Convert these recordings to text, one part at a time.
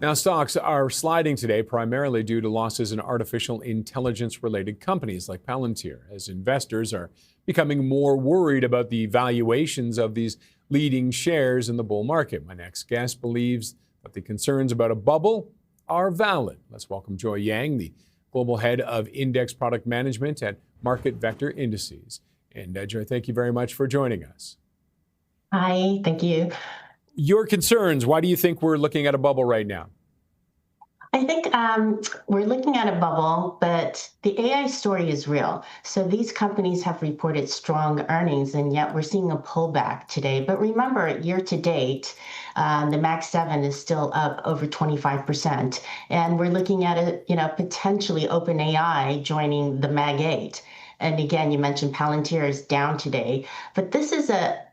Now, stocks are sliding today primarily due to losses in artificial intelligence related companies like Palantir, as investors are becoming more worried about the valuations of these leading shares in the bull market. My next guest believes that the concerns about a bubble are valid. Let's welcome Joy Yang, the global head of index product management at MarketVector Indices. And Joy, thank you very much for joining us. Hi, thank you. Your concerns, why do you think we're looking at a bubble right now? I think we're looking at a bubble, but the AI story is real. So these companies have reported strong earnings, and yet we're seeing a pullback today. But remember, year to date, the Max 7 is still up over 25%. And we're looking at potentially OpenAI joining the Mag 8. And again, you mentioned Palantir is down today, but this is a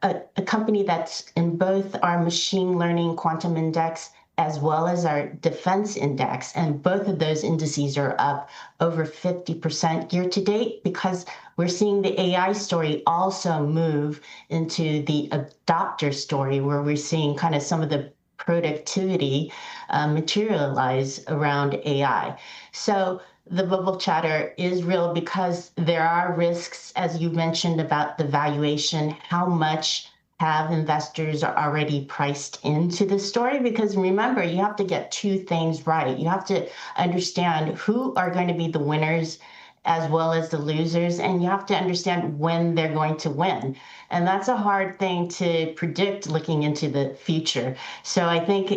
company that's in both our machine learning quantum index as well as our defense index. And both of those indices are up over 50% year to date because we're seeing the AI story also move into the adopter story, where we're seeing kind of some of the productivity materialize around AI. So the bubble chatter is real because there are risks, as you mentioned, about the valuation. How much have investors already priced into the story? Because remember, you have to get two things right. You have to understand who are going to be the winners as well as the losers, and you have to understand when they're going to win. And that's a hard thing to predict looking into the future. So I think,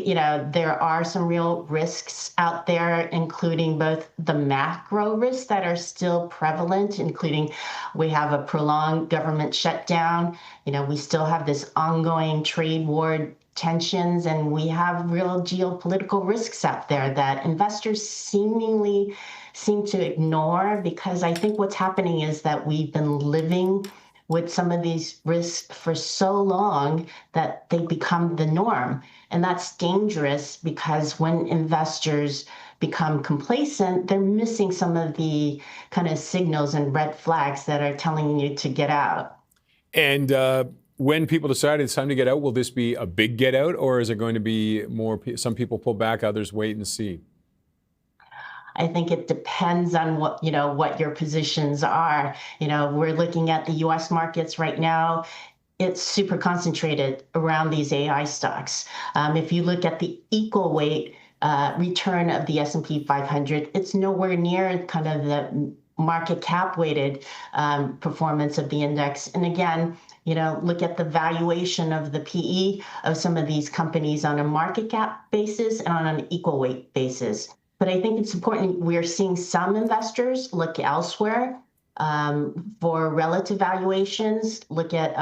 there are some real risks out there, including both the macro risks that are still prevalent, including we have a prolonged government shutdown. We still have this ongoing trade war tensions, and we have real geopolitical risks out there that investors seemingly seem to ignore, because I think what's happening is that we've been living with some of these risks for so long that they become the norm. And that's dangerous because when investors become complacent, they're missing some of the kind of signals and red flags that are telling you to get out. And when people decide it's time to get out, will this be a big get out, or is it going to be more, some people pull back, others wait and see? I think it depends on what your positions are. We're looking at the US markets right now. It's super concentrated around these AI stocks. If you look at the equal weight return of the S&P 500, it's nowhere near kind of the market cap weighted performance of the index. And again, look at the valuation of the PE of some of these companies on a market cap basis and on an equal weight basis. But I think it's important. We're seeing some investors look elsewhere for relative valuations. Look at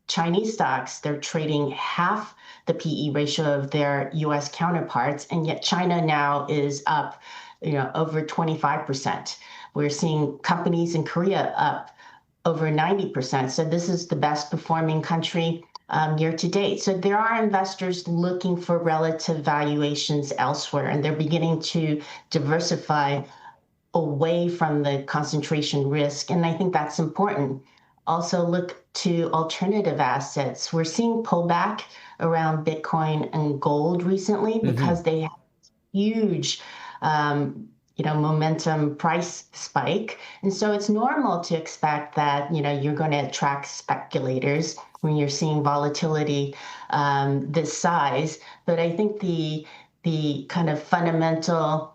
Chinese stocks. They're trading half the PE ratio of their US counterparts, and yet China now is up over 25%. We're seeing companies in Korea up over 90%. So this is the best performing country year to date. So there are investors looking for relative valuations elsewhere, and they're beginning to diversify away from the concentration risk. And I think that's important. Also look to alternative assets. We're seeing pullback around Bitcoin and gold recently because they have huge momentum price spike. And so it's normal to expect that, you're going to attract speculators when you're seeing volatility this size. But I think the kind of fundamental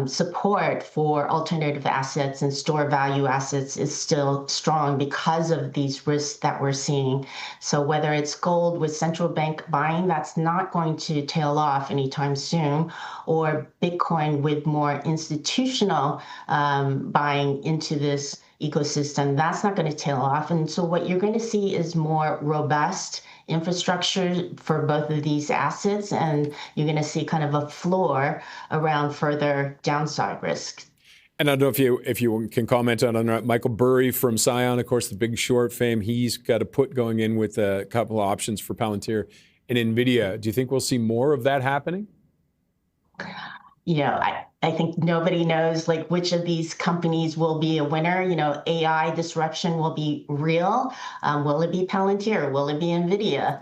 support for alternative assets and store value assets is still strong because of these risks that we're seeing. So whether it's gold with central bank buying, that's not going to tail off anytime soon, or Bitcoin with more institutional buying into this ecosystem, that's not going to tail off. And so what you're going to see is more robust infrastructure for both of these assets, and you're going to see kind of a floor around further downside risk. And I don't know if you can comment on Michael Burry from Scion, of course, the Big Short fame. He's got a put going in with a couple of options for Palantir and NVIDIA. Do you think we'll see more of that happening? I think nobody knows which of these companies will be a winner. AI disruption will be real. Will it be Palantir? Will it be NVIDIA?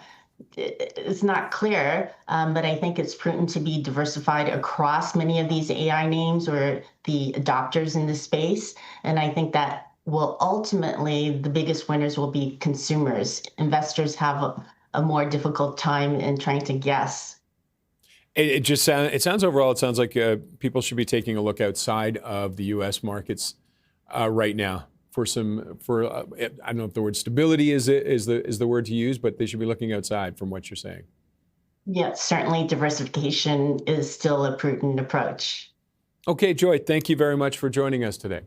it's not clear, but I think it's prudent to be diversified across many of these AI names or the adopters in the space. And I think that will ultimately, the biggest winners will be consumers. Investors have a more difficult time in trying to guess. It sounds overall, it sounds like people should be taking a look outside of the U.S. markets right now for I don't know if the word stability is the word to use, but they should be looking outside from what you're saying. Yeah, certainly diversification is still a prudent approach. Okay, Joy, thank you very much for joining us today.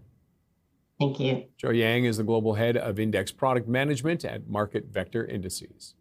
Thank you. Joy Yang is the global head of index product management at MarketVector Indices.